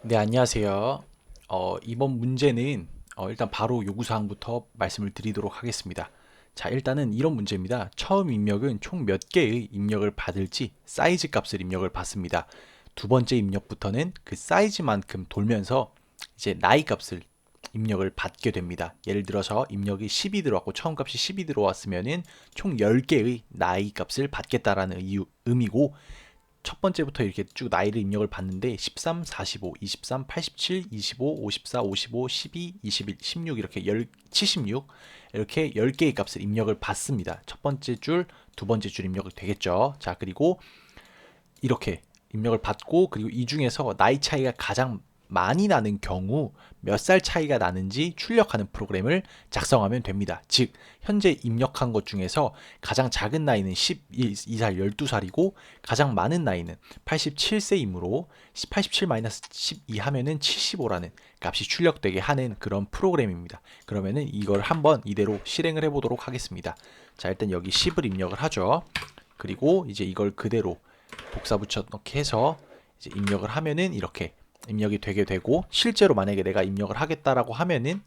네, 안녕하세요. 이번 문제는 일단 바로 요구사항부터 말씀을 드리도록 하겠습니다. 자, 일단은 이런 문제입니다. 처음 입력은 총 몇 개의 입력을 받을지 사이즈 값을 입력을 받습니다. 두 번째 입력부터는 그 사이즈만큼 돌면서 이제 나이 값을 입력을 받게 됩니다. 예를 들어서 입력이 10이 들어왔고 처음 값이 10이 들어왔으면은 총 10개의 나이 값을 받겠다라는 의미고, 첫 번째부터 이렇게 쭉 나이를 입력을 받는데 13, 45, 23, 87, 25, 54, 55, 12, 21, 16 이렇게 76 이렇게 10개의 값을 입력을 받습니다. 첫 번째 줄, 두 번째 줄 입력이 되겠죠. 자, 그리고 이렇게 입력을 받고, 그리고 이 중에서 나이 차이가 가장 많이 나는 경우 몇 살 차이가 나는지 출력하는 프로그램을 작성하면 됩니다. 즉 현재 입력한 것 중에서 가장 작은 나이는 12살 12살이고 가장 많은 나이는 87세이므로 87-12 하면은 75라는 값이 출력되게 하는 그런 프로그램입니다. 그러면은 이걸 한번 이대로 실행을 해 보도록 하겠습니다. 자, 일단 여기 10을 입력을 하죠. 그리고 이제 이걸 그대로 복사 붙여 넣기 해서 이제 입력을 하면은 이렇게 입력이 되게 되고, 실제로 만약에 내가 입력을 하겠다라고 하면은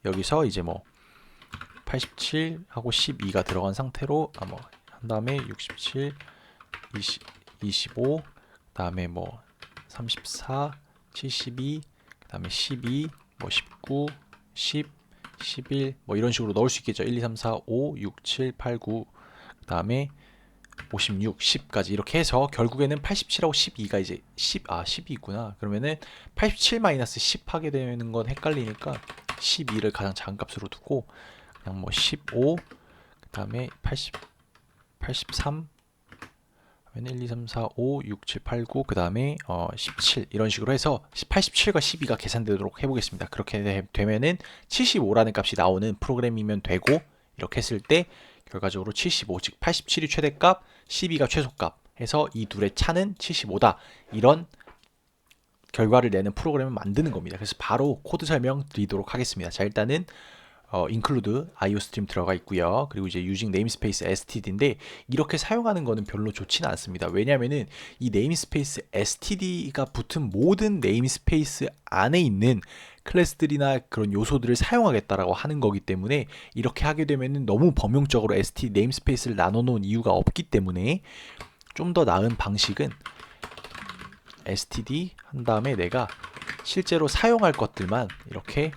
여기서 이제 뭐 87하고 12가 들어간 상태로 뭐 한 다음에 67, 20, 25, 그다음에 뭐 34, 72, 그다음에 12, 뭐 19, 10, 11 뭐 이런 식으로 넣을 수 있겠죠. 1, 2, 3, 4, 5, 6, 7, 8, 9 그다음에 56, 10까지 이렇게 해서 결국에는 87하고 12가 이제 10이 있구나. 그러면은 87-10 하게 되는 건 헷갈리니까 12를 가장 작은 값으로 두고 그냥 뭐 15, 그다음에 80, 83 하면 1, 2, 3, 4, 5, 6, 7, 8, 9 그다음에 17 이런 식으로 해서 87과 12가 계산되도록 해보겠습니다. 그렇게 되면은 75라는 값이 나오는 프로그램이면 되고, 이렇게 했을 때 결과적으로 75, 즉 87이 최대값, 12가 최소값 해서 이 둘의 차는 75다. 이런 결과를 내는 프로그램을 만드는 겁니다. 그래서 바로 코드 설명 드리도록 하겠습니다. 자, 일단은 include iostream 들어가 있고요. 그리고 이제 using namespace std인데 이렇게 사용하는 거는 별로 좋지는 않습니다. 왜냐면은 이 namespace std가 붙은 모든 namespace 안에 있는 클래스들이나 그런 요소들을 사용하겠다라고 하는 거기 때문에, 이렇게 하게 되면은 너무 범용적으로 std namespace를 나눠 놓은 이유가 없기 때문에 좀 더 나은 방식은 std 한 다음에 내가 실제로 사용할 것들만 이렇게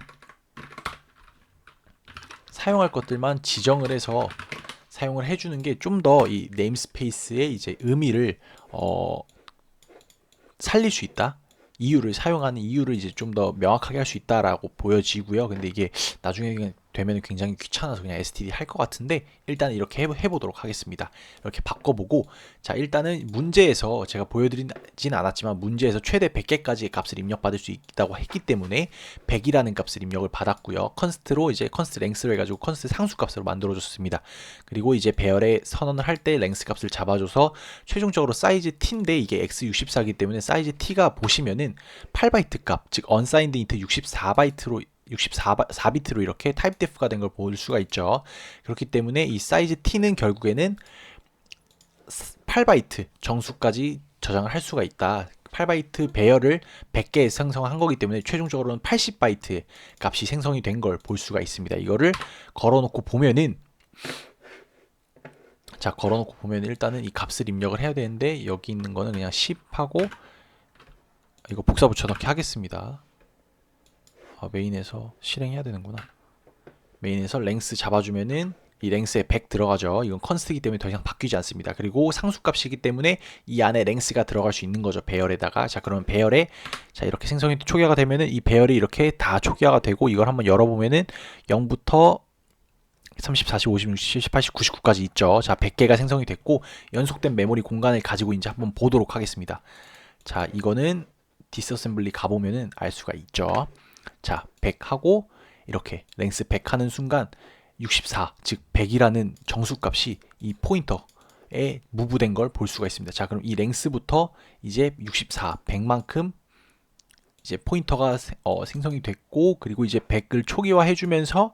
지정을 해서 사용을 해주는 게 좀 더 이 네임스페이스의 이제 의미를 살릴 수 있다. 이유를 사용하는 이유를 이제 좀 더 명확하게 할 수 있다라고 보여지고요. 근데 이게 나중에 되면 굉장히 귀찮아서 그냥 std 할 것 같은데, 일단 이렇게 해보도록 하겠습니다. 이렇게 바꿔보고, 자, 일단은 문제에서 제가 보여드리진 않았지만 문제에서 최대 100개까지의 값을 입력받을 수 있다고 했기 때문에 100이라는 값을 입력을 받았고요. 컨스트로 이제 컨스트 랭스로 해가지고 컨스트 상수 값으로 만들어줬습니다. 그리고 이제 배열에 선언을 할 때 랭스 값을 잡아줘서 최종적으로 사이즈 t인데 이게 x64이기 때문에 사이즈 t가 보시면은 8바이트 값, 즉 unsigned int 64비트로 이렇게 타입 데프가 된 걸 볼 수가 있죠. 그렇기 때문에 이 사이즈 t는 결국에는 8바이트 정수까지 저장을 할 수가 있다. 8바이트 배열을 100개 생성한 거기 때문에 최종적으로는 80바이트 값이 생성이 된 걸 볼 수가 있습니다. 이거를 걸어놓고 보면은, 자, 걸어놓고 보면 일단은 이 값을 입력을 해야 되는데 여기 있는 거는 그냥 10 하고 이거 복사 붙여넣기 하겠습니다. 메인에서 실행해야 되는구나. 메인에서 랭스 잡아주면은 이 랭스에 100 들어가죠. 이건 컨스트이기 때문에 더 이상 바뀌지 않습니다. 그리고 상수값이기 때문에 이 안에 랭스가 들어갈 수 있는 거죠. 배열에다가. 자, 그러면 배열에, 자, 이렇게 생성이 초기화가 되면은 이 배열이 이렇게 다 초기화가 되고, 이걸 한번 열어보면은 0부터 30, 40, 50, 60, 70, 80, 99까지 있죠. 자, 100개가 생성이 됐고 연속된 메모리 공간을 가지고 이제 한번 보도록 하겠습니다. 자, 이거는 디스어셈블리 가보면은 알 수가 있죠. 자, 100 하고 이렇게 랭스 100 하는 순간 64, 즉 100이라는 정수값이 이 포인터에 무브된 걸 볼 수가 있습니다. 자, 그럼 이 랭스부터 이제 64, 100만큼 이제 포인터가 생성이 됐고, 그리고 이제 100을 초기화 해주면서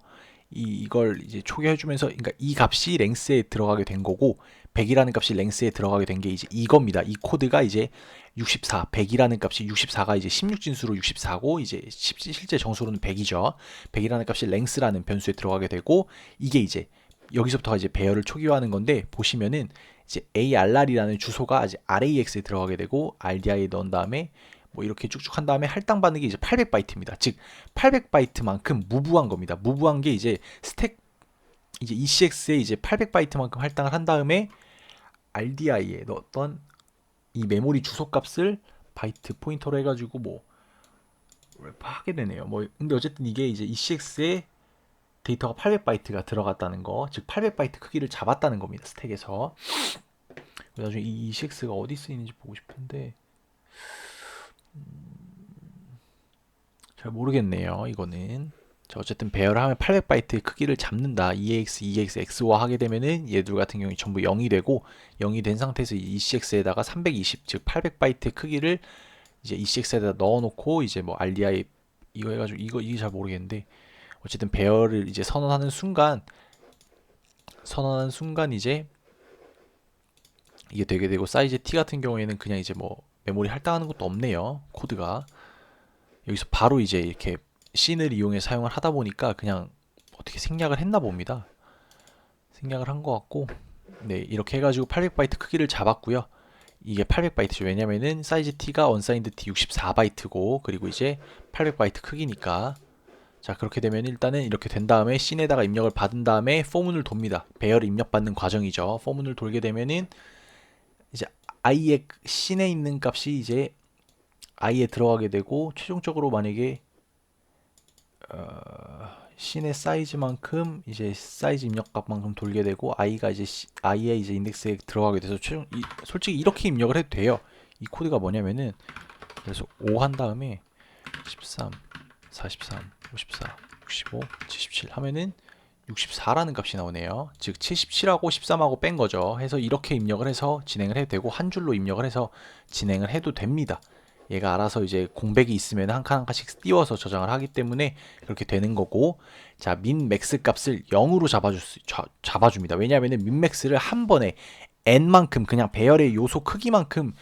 이걸 이제 초기화해주면서, 그러니까 이 값이 랭스에 들어가게 된 거고 100이라는 값이 랭스에 들어가게 된 게 이제 이겁니다. 이 코드가 이제 64, 100이라는 값이 64가 이제 16진수로 64고 이제 실제 정수로는 100이죠. 100이라는 값이 랭스라는 변수에 들어가게 되고 이게 이제 여기서부터가 이제 배열을 초기화하는 건데 보시면은 이제 ARR이라는 주소가 이제 RAX에 들어가게 되고 RDI에 넣은 다음에 뭐 이렇게 쭉쭉 한 다음에 할당받는 게 이제 800바이트입니다. 즉 800바이트만큼 무부한 겁니다. 무부한 게 이제 스택 이제 ECX에 이제 800바이트만큼 할당을 한 다음에 RDI에 넣었던 이 메모리 주소 값을 바이트 포인터로 해가지고 뭐 하게 되네요. 뭐 근데 어쨌든 이게 이제 ECX에 데이터가 800바이트가 들어갔다는 거, 즉 800바이트 크기를 잡았다는 겁니다. 스택에서. 나중에 이 ECX가 어디 쓰이는지 보고 싶은데 잘 모르겠네요. 이거는. 자, 어쨌든 배열을 하면 800바이트의 크기를 잡는다. EAX, EX, XOR 하게 되면은 얘들 같은 경우에 전부 0이 되고 0이 된 상태에서 ECX에다가 320, 즉 800바이트의 크기를 이제 ECX에다 넣어놓고 이제 뭐 RDI 이거 해가지고 이게 잘 모르겠는데 어쨌든 배열을 이제 선언하는 순간 이제 이게 되게 되고 사이즈 T 같은 경우에는 그냥 이제 뭐 메모리 할당하는 것도 없네요. 코드가 여기서 바로 이제 이렇게 씬을 이용해 사용을 하다 보니까 그냥 어떻게 생략을 했나 봅니다. 생략을 한 것 같고 네 이렇게 해가지고 800바이트 크기를 잡았고요. 이게 800바이트죠. 왜냐면은 사이즈 T가 언사인드 T 64바이트고 그리고 이제 800바이트 크기니까 자 그렇게 되면 일단은 이렇게 된 다음에 씬에다가 입력을 받은 다음에 포문을 돕니다. 배열 입력받는 과정이죠. 포문을 돌게 되면은 이제 i의 씬에 있는 값이 이제 i에 들어가게 되고 최종적으로 만약에 씬의 사이즈만큼 이제 사이즈 입력값만큼 돌게 되고 i가 이제 i의 이제 인덱스에 들어가게 돼서 솔직히 이렇게 입력을 해도 돼요. 이 코드가 뭐냐면은 그래서 5 한 다음에 13, 43, 54, 65, 77 하면은 64라는 값이 나오네요. 즉 77하고 13하고 뺀 거죠. 해서 이렇게 입력을 해서 진행을 해도 되고 한 줄로 입력을 해서 진행을 해도 됩니다. 얘가 알아서 이제 공백이 있으면 한 칸 한 칸씩 띄워서 저장을 하기 때문에 그렇게 되는 거고 자 민 맥스 값을 0으로 잡아줍니다. 왜냐하면 민 맥스를 한 번에 n만큼 그냥 배열의 요소 크기만큼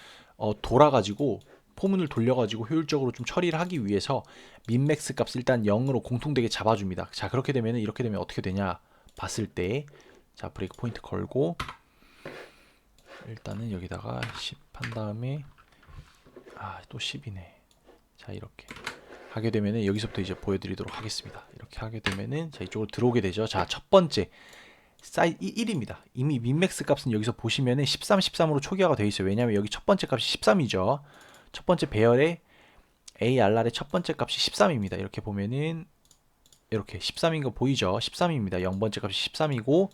돌아가지고 포문을 돌려가지고 효율적으로 좀 처리를 하기 위해서 민맥스 값을 일단 0으로 공통되게 잡아줍니다. 자 그렇게 되면 이렇게 되면 어떻게 되냐 봤을 때 자 브레이크 포인트 걸고 일단은 여기다가 10 한 다음에 또 10이네. 자 이렇게 하게 되면은 여기서부터 이제 보여드리도록 하겠습니다. 이렇게 하게 되면은 자 이쪽으로 들어오게 되죠. 자 첫 번째 사이즈 1입니다. 이미 민맥스 값은 여기서 보시면은 13, 13으로 초기화가 되어 있어요. 왜냐하면 여기 첫 번째 값이 13이죠. 첫 번째 배열의 ARR의 첫 번째 값이 13입니다. 이렇게 보면은 이렇게 13인 거 보이죠? 13입니다. 0번째 값이 13이고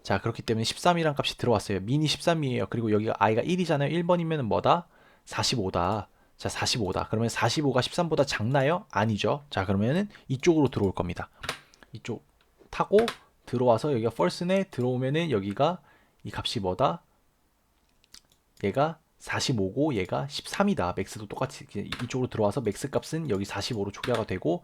자 그렇기 때문에 13이란 값이 들어왔어요. 민이 13이에요. 그리고 여기가 i가 1이잖아요. 1번이면 뭐다? 45다. 자 45다. 그러면 45가 13보다 작나요? 아니죠. 자 그러면은 이쪽으로 들어올 겁니다. 이쪽 타고 들어와서 여기가 false네. 들어오면은 여기가 이 값이 뭐다? 얘가 45고 얘가 13이다. 맥스도 똑같이 이쪽으로 들어와서 맥스 값은 여기 45로 초기화가 되고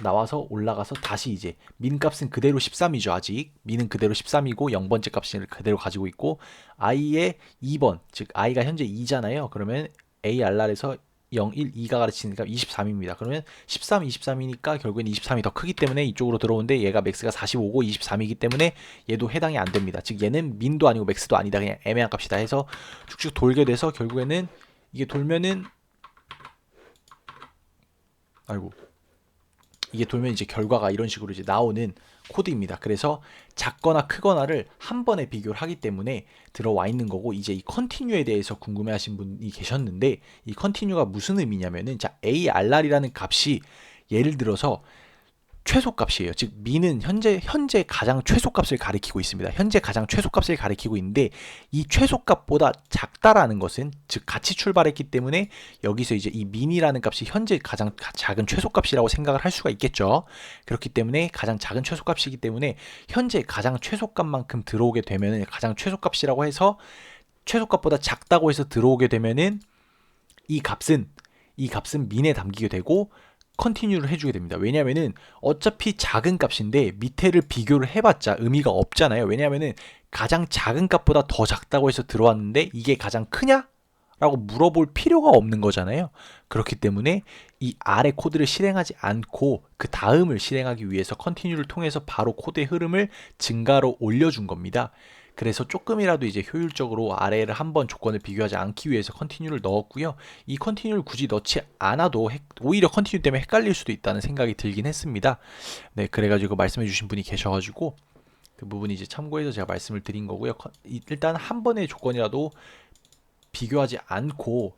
나와서 올라가서 다시 이제 민 값은 그대로 13이죠. 아직 민은 그대로 13이고 0번째 값을 그대로 가지고 있고 i의 2번 즉 i가 현재 2잖아요. 그러면 ARR에서 0, 1, 2가 가르치니까 23입니다. 그러면 13, 23이니까 결국엔 23이 더 크기 때문에 이쪽으로 들어오는데 얘가 맥스가 45고 23이기 때문에 얘도 해당이 안 됩니다. 즉 얘는 민도 아니고 맥스도 아니다. 그냥 애매한 값이다 해서 쭉쭉 돌게 돼서 결국에는 이게 돌면은 이게 돌면 이제 결과가 이런 식으로 이제 나오는 코드입니다. 그래서 작거나 크거나를 한 번에 비교를 하기 때문에 들어와 있는 거고 이제 이 컨티뉴에 대해서 궁금해하신 분이 계셨는데 이 컨티뉴가 무슨 의미냐면은 자 ARR이라는 값이 예를 들어서 최소값이에요. 즉 민은 현재 가장 최소값을 가리키고 있습니다. 현재 가장 최소값을 가리키고 있는데 이 최소값보다 작다라는 것은 즉 같이 출발했기 때문에 여기서 이제 이 민이라는 값이 현재 가장 작은 최소값이라고 생각을 할 수가 있겠죠. 그렇기 때문에 가장 작은 최소값이기 때문에 현재 가장 최소값만큼 들어오게 되면은 가장 최소값이라고 해서 최소값보다 작다고 해서 들어오게 되면은 이 값은 민에 담기게 되고 컨티뉴를 해주게 됩니다. 왜냐하면은 어차피 작은 값인데 밑에를 비교를 해봤자 의미가 없잖아요. 왜냐하면은 가장 작은 값보다 더 작다고 해서 들어왔는데 이게 가장 크냐? 라고 물어볼 필요가 없는 거잖아요. 그렇기 때문에 이 아래 코드를 실행하지 않고 그 다음을 실행하기 위해서 컨티뉴를 통해서 바로 코드의 흐름을 증가로 올려준 겁니다. 그래서 조금이라도 이제 효율적으로 아래를 한번 조건을 비교하지 않기 위해서 컨티뉴를 넣었고요. 이 컨티뉴를 굳이 넣지 않아도 오히려 컨티뉴 때문에 헷갈릴 수도 있다는 생각이 들긴 했습니다. 네, 그래가지고 말씀해 주신 분이 계셔가지고 그 부분이 이제 참고해서 제가 말씀을 드린 거고요. 일단 한 번의 조건이라도 비교하지 않고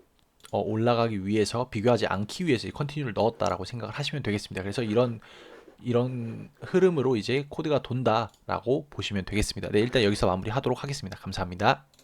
올라가기 위해서 비교하지 않기 위해서 이 컨티뉴를 넣었다라고 생각을 하시면 되겠습니다. 그래서 이런 흐름으로 이제 코드가 돈다라고 보시면 되겠습니다. 네, 일단 여기서 마무리하도록 하겠습니다. 감사합니다.